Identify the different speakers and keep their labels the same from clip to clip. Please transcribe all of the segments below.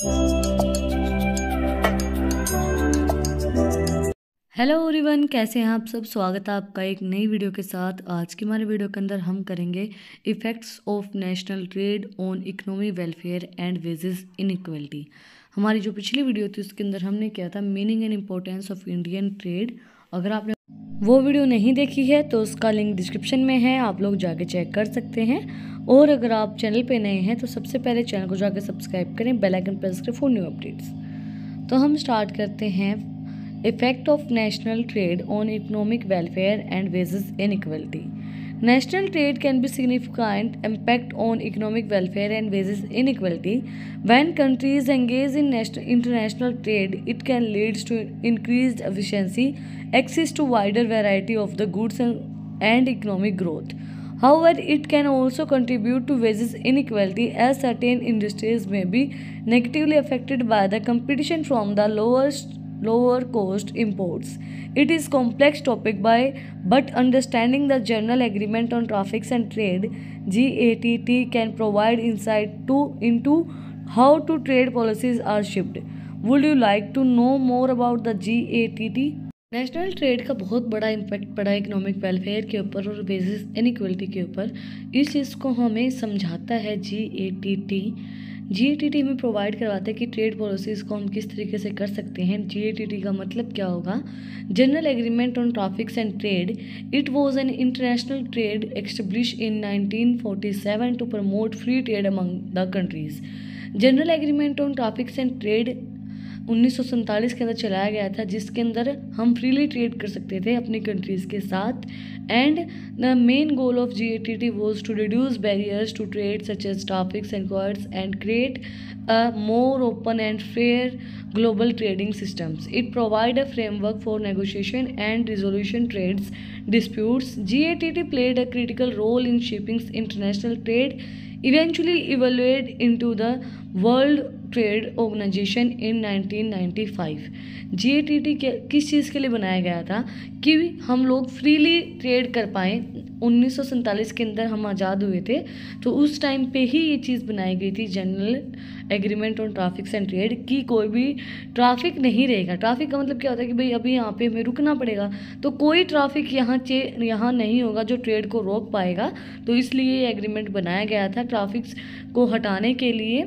Speaker 1: Hello everyone, कैसे हैं आप सब। स्वागत है आपका एक नई वीडियो के साथ। आज की हमारे वीडियो के अंदर हम करेंगे effects of national trade on economy welfare and wages inequality. हमारी जो पिछली वीडियो थी उसके अंदर हमने किया था meaning and importance of Indian trade. अगर आपने वो वीडियो नहीं देखी है तो उसका लिंक डिस्क्रिप्शन में है, आप लोग जाके चेक कर सकते हैं। और अगर आप चैनल पे नए हैं तो सबसे पहले चैनल को जाके सब्सक्राइब करें, बेल आइकन प्रेस करें फॉर न्यू अपडेट्स। तो हम स्टार्ट करते हैं। Effect of national trade on economic welfare and wages inequality. National trade can be significant impact on economic welfare and wages inequality. When countries engage in international trade, it can lead to increased efficiency, access to wider variety of the goods and economic growth. However, it can also contribute to wages inequality as certain industries may be negatively affected by the competition from the lower cost imports. It is complex topic but understanding the General Agreement on Traffics and Trade (GATT) can provide insight into how to trade policies are shaped. Would you like to know more about the GATT? National trade का बहुत बड़ा impact पड़ा economic welfare के ऊपर और wages inequality के ऊपर। इस चीज़ को हमें समझाता है GATT में प्रोवाइड करवाता है कि ट्रेड पॉलिसीज़ को हम किस तरीके से कर सकते हैं। GATT का मतलब क्या होगा? General agreement on traffics and trade. It was an international trade established in 1947 to promote free trade among the countries. General agreement on traffics and trade 1947 के अंदर चलाया गया था, जिसके अंदर हम फ्रीली ट्रेड कर सकते थे अपनी कंट्रीज़ के साथ। And the main goal of GATT was to reduce barriers to trade such as topics and quotas and create a more open and fair global trading systems. It provide a framework for negotiation and resolution trades disputes. GATT played a critical role in shaping international trade, eventually evaluated into the World trade organization in 1995। GATT किस चीज़ के लिए बनाया गया था? कि हम लोग freely trade कर पाएँ। 1947 के अंदर हम आज़ाद हुए थे, तो उस टाइम पे ही ये चीज़ बनाई गई थी, general agreement on traffics and trade, कि कोई भी ट्रैफिक नहीं रहेगा। ट्रैफिक का मतलब क्या होता है कि भाई अभी यहाँ पे हमें रुकना पड़ेगा, तो कोई ट्रैफिक यहाँ नहीं होगा जो ट्रेड को रोक पाएगा। तो इसलिए ये एग्रीमेंट बनाया गया था ट्रैफिक्स को हटाने के लिए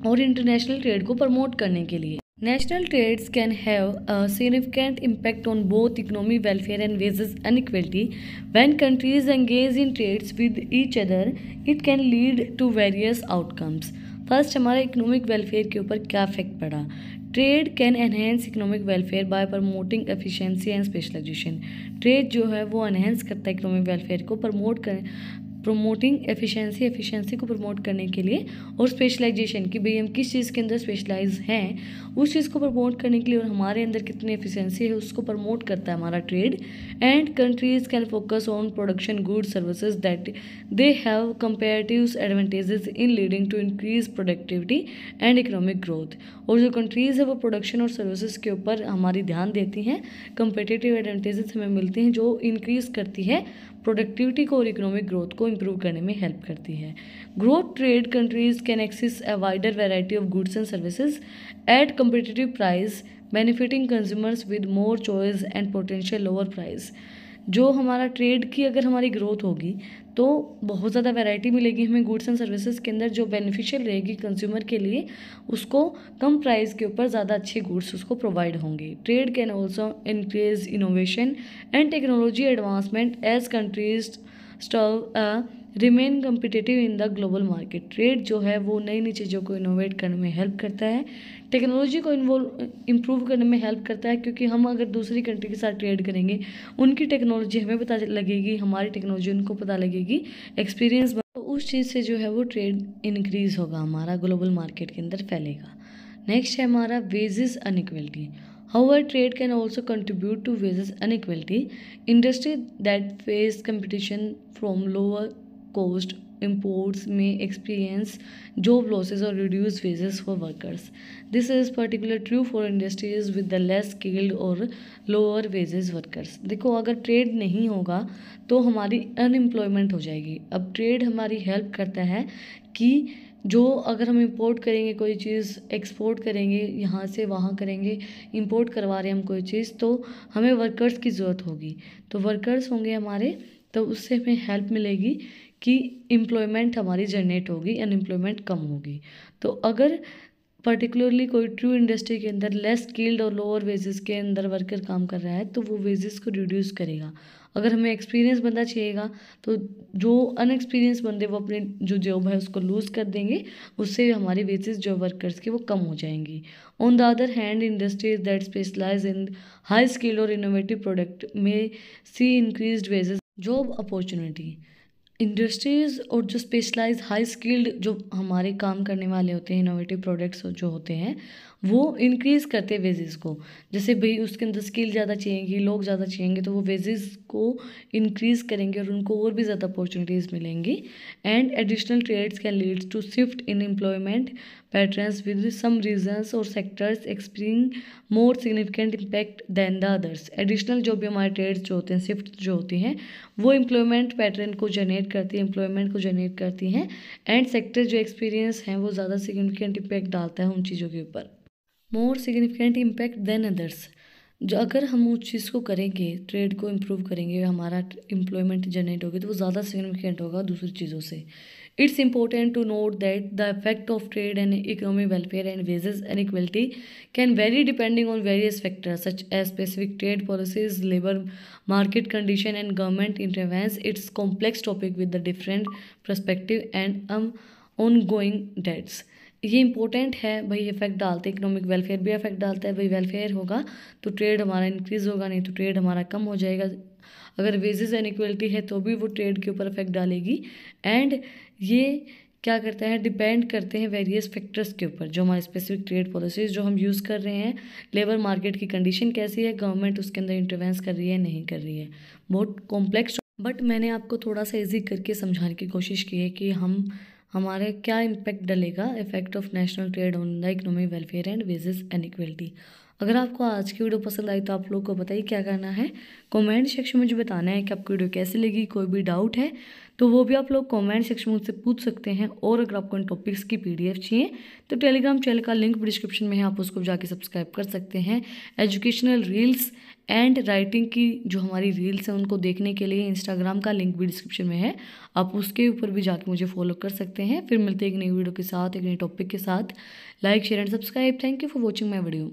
Speaker 1: और इंटरनेशनल ट्रेड को प्रमोट करने के लिए। National trades can have a significant impact on both economy welfare and wages inequality. When countries engage in trades with each other, it can lead to various outcomes. First, हमारा economic welfare के ऊपर क्या effect पड़ा? Trade can enhance economic welfare by promoting efficiency and specialization. Trade जो है वो enhance करता है इकोनॉमिक वेलफेयर को, प्रमोटिंग एफिशिएंसी को प्रमोट करने के लिए, और स्पेशलाइजेशन कि भाई हम किस चीज़ के अंदर स्पेशलाइज हैं उस चीज़ को प्रमोट करने के लिए, और हमारे अंदर कितनी एफिशिएंसी है उसको प्रमोट करता है हमारा trade. And countries can focus on production goods services that they have comparative advantages in leading to increase productivity and economic growth. और जो कंट्रीज़ है वो प्रोडक्शन और सर्विसेज के ऊपर हमारी ध्यान देती हैं, कंपेरेटिव एडवांटेजेस हमें मिलते हैं जो इंक्रीज करती है प्रोडक्टिविटी को और इकोनॉमिक ग्रोथ को इम्प्रूव करने में हेल्प करती है। Growth trade countries can access a wider variety of goods and services at competitive price, benefiting consumers with more choice and potential lower price. जो हमारा ट्रेड की अगर हमारी ग्रोथ होगी तो बहुत ज़्यादा वैरायटी मिलेगी हमें गुड्स एंड सर्विसेज के अंदर, जो बेनिफिशियल रहेगी कंज्यूमर के लिए, उसको कम प्राइस के ऊपर ज़्यादा अच्छे गुड्स उसको प्रोवाइड होंगे। Trade can also increase innovation and technology advancement as countries remain competitive in the global market. Trade जो है वो नई नई चीज़ों को इनोवेट करने में हेल्प करता है, टेक्नोलॉजी को इम्प्रूव करने में हेल्प करता है, क्योंकि हम अगर दूसरी कंट्री के साथ ट्रेड करेंगे उनकी टेक्नोलॉजी हमें पता लगेगी, हमारी टेक्नोलॉजी उनको पता लगेगी, एक्सपीरियंस, तो उस चीज़ से जो है वो ट्रेड इंक्रीज़ होगा, हमारा ग्लोबल मार्केट के अंदर फैलेगा। नेक्स्ट है हमारा wages inequality. However, trade can also contribute to wages inequality. Industries that face competition from lower cost imports may experience job losses or reduced wages for workers. This is particularly true for industries with the less skilled or lower wages workers. देखो, अगर trade नहीं होगा तो हमारी unemployment हो जाएगी। अब trade हमारी हेल्प करता है कि जो अगर हम इंपोर्ट करेंगे कोई चीज़, एक्सपोर्ट करेंगे, यहाँ से वहाँ करेंगे, इंपोर्ट करवा रहे हैं हम कोई चीज़, तो हमें वर्कर्स की ज़रूरत होगी। तो वर्कर्स होंगे हमारे, तो उससे हमें हेल्प मिलेगी कि एम्प्लॉयमेंट हमारी जनरेट होगी, अनएम्प्लॉयमेंट कम होगी। तो अगर पर्टिकुलरली कोई ट्रू इंडस्ट्री के अंदर लेस स्किल्ड और लोअर वेजेस के अंदर वर्कर काम कर रहा है, तो वो वेजेस को रिड्यूस करेगा। अगर हमें एक्सपीरियंस बंदा चाहिएगा, तो जो अनएक्सपीरियंस बंदे वो अपने जो जॉब है उसको लूज़ कर देंगे, उससे हमारी वेजेस जो वर्कर्स के वो कम हो जाएंगी। On the other hand, industries that specialize in high skill और इनोवेटिव प्रोडक्ट में see increased wages job opportunity. Industries और जो स्पेशलाइज हाई स्किल्ड जो हमारे काम करने वाले होते हैं, इनोवेटिव प्रोडक्ट्स जो होते हैं, वो इंक्रीज़ करते हैं वेजेस को। जैसे भाई उसके अंदर स्किल ज़्यादा चाहिएगी, लोग ज़्यादा चाहिएंगे, तो वो वेजेस को इंक्रीज़ करेंगे और उनको और भी ज़्यादा अपॉर्चुनिटीज़ मिलेंगी। And additional trades can leads to shift in employment patterns with some regions और sectors experiencing more significant impact than the others. Additional जो भी हमारे ट्रेड्स जो होते हैं, शिफ्ट जो होती हैं, वो एम्प्लॉयमेंट पैटर्न को जनरेट करती है, एम्प्लॉयमेंट को जनरेट करती हैं। एंड सेक्टर जो एक्सपीरियंस हैं वो ज़्यादा सिग्निफिकेंट इम्पैक्ट डालता है उन चीज़ों के ऊपर, मोर सिग्निफिकेंट इम्पैक्ट देन अदर्स। जो अगर हम उस चीज़ को करेंगे, ट्रेड को इम्प्रूव करेंगे, हमारा एम्प्लॉयमेंट जनरेट होगी, तो वो ज़्यादा सिग्निफिकेंट होगा दूसरी चीज़ों से। It's important to note that the effect of trade and economic welfare and wages inequality can vary depending on various factors such as specific trade policies, labour market condition and government interventions. It's complex topic with the different perspective and ongoing debates. ये important है भाई, effect डालते हैं, economic welfare भी effect डालता है। भाई welfare होगा तो ट्रेड हमारा इंक्रीज़ होगा, नहीं तो ट्रेड हमारा कम हो जाएगा। अगर वेजेस इनइक्वलिटी है तो भी वो ट्रेड के ऊपर इफेक्ट डालेगी। एंड ये क्या करता है, डिपेंड करते हैं वेरियस फैक्टर्स के ऊपर, जो हमारे स्पेसिफिक ट्रेड पॉलिसीज जो हम यूज़ कर रहे हैं, लेबर मार्केट की कंडीशन कैसी है, गवर्नमेंट उसके अंदर इंटरवेंस कर रही है नहीं कर रही है। बहुत कॉम्प्लेक्स, बट मैंने आपको थोड़ा सा ईजी करके समझाने की कोशिश की है कि हमारे क्या इम्पैक्ट डलेगा effect of national trade on the economic welfare and wages inequality. अगर आपको आज की वीडियो पसंद आई तो आप लोग को बताइए क्या करना है, कमेंट सेक्शन में मुझे बताना है कि आपको वीडियो कैसी लगी। कोई भी डाउट है तो वो भी आप लोग कमेंट सेक्शन में मुझसे पूछ सकते हैं। और अगर आपको इन टॉपिक्स की PDF चाहिए तो टेलीग्राम चैनल का लिंक डिस्क्रिप्शन में है, आप उसको जाके सब्सक्राइब कर सकते हैं। एजुकेशनल रील्स एंड राइटिंग की जो हमारी रील्स हैं उनको देखने के लिए इंस्टाग्राम का लिंक भी डिस्क्रिप्शन में है, आप उसके ऊपर भी जाके मुझे फॉलो कर सकते हैं। फिर मिलते हैं एक नई वीडियो के साथ, एक नई टॉपिक के साथ। Like share and subscribe. Thank you for watching my video.